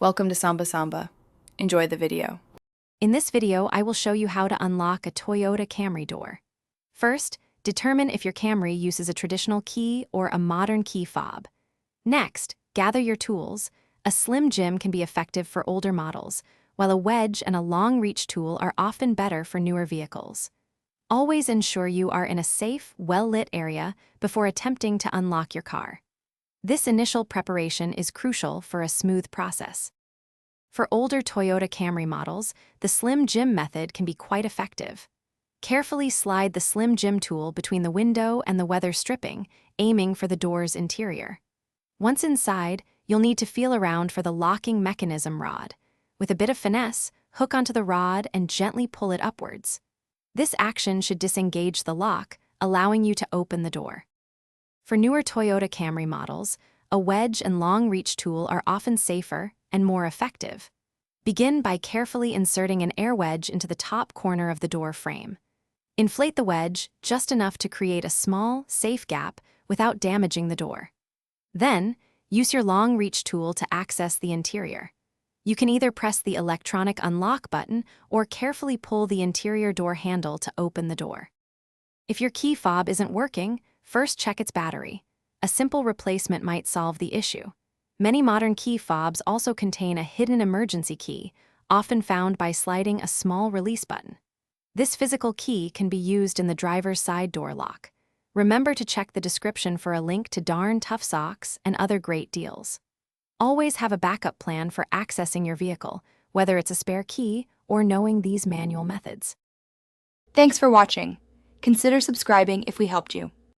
Welcome to Samba Samba. Enjoy the video. In this video, I will show you how to unlock a Toyota Camry door. First, determine if your Camry uses a traditional key or a modern key fob. Next, gather your tools. A slim jim can be effective for older models, while a wedge and a long reach tool are often better for newer vehicles. Always ensure you are in a safe, well-lit area before attempting to unlock your car. This initial preparation is crucial for a smooth process. For older Toyota Camry models, the Slim Jim method can be quite effective. Carefully slide the Slim Jim tool between the window and the weather stripping, aiming for the door's interior. Once inside, you'll need to feel around for the locking mechanism rod. With a bit of finesse, hook onto the rod and gently pull it upwards. This action should disengage the lock, allowing you to open the door. For newer Toyota Camry models, a wedge and long-reach tool are often safer and more effective. Begin by carefully inserting an air wedge into the top corner of the door frame. Inflate the wedge just enough to create a small, safe gap without damaging the door. Then, use your long-reach tool to access the interior. You can either press the electronic unlock button or carefully pull the interior door handle to open the door. If your key fob isn't working, first check its battery. A simple replacement might solve the issue. Many modern key fobs also contain a hidden emergency key, often found by sliding a small release button. This physical key can be used in the driver's side door lock. Remember to check the description for a link to Darn Tough Socks and other great deals. Always have a backup plan for accessing your vehicle, whether it's a spare key or knowing these manual methods. Thanks for watching. Consider subscribing if we helped you.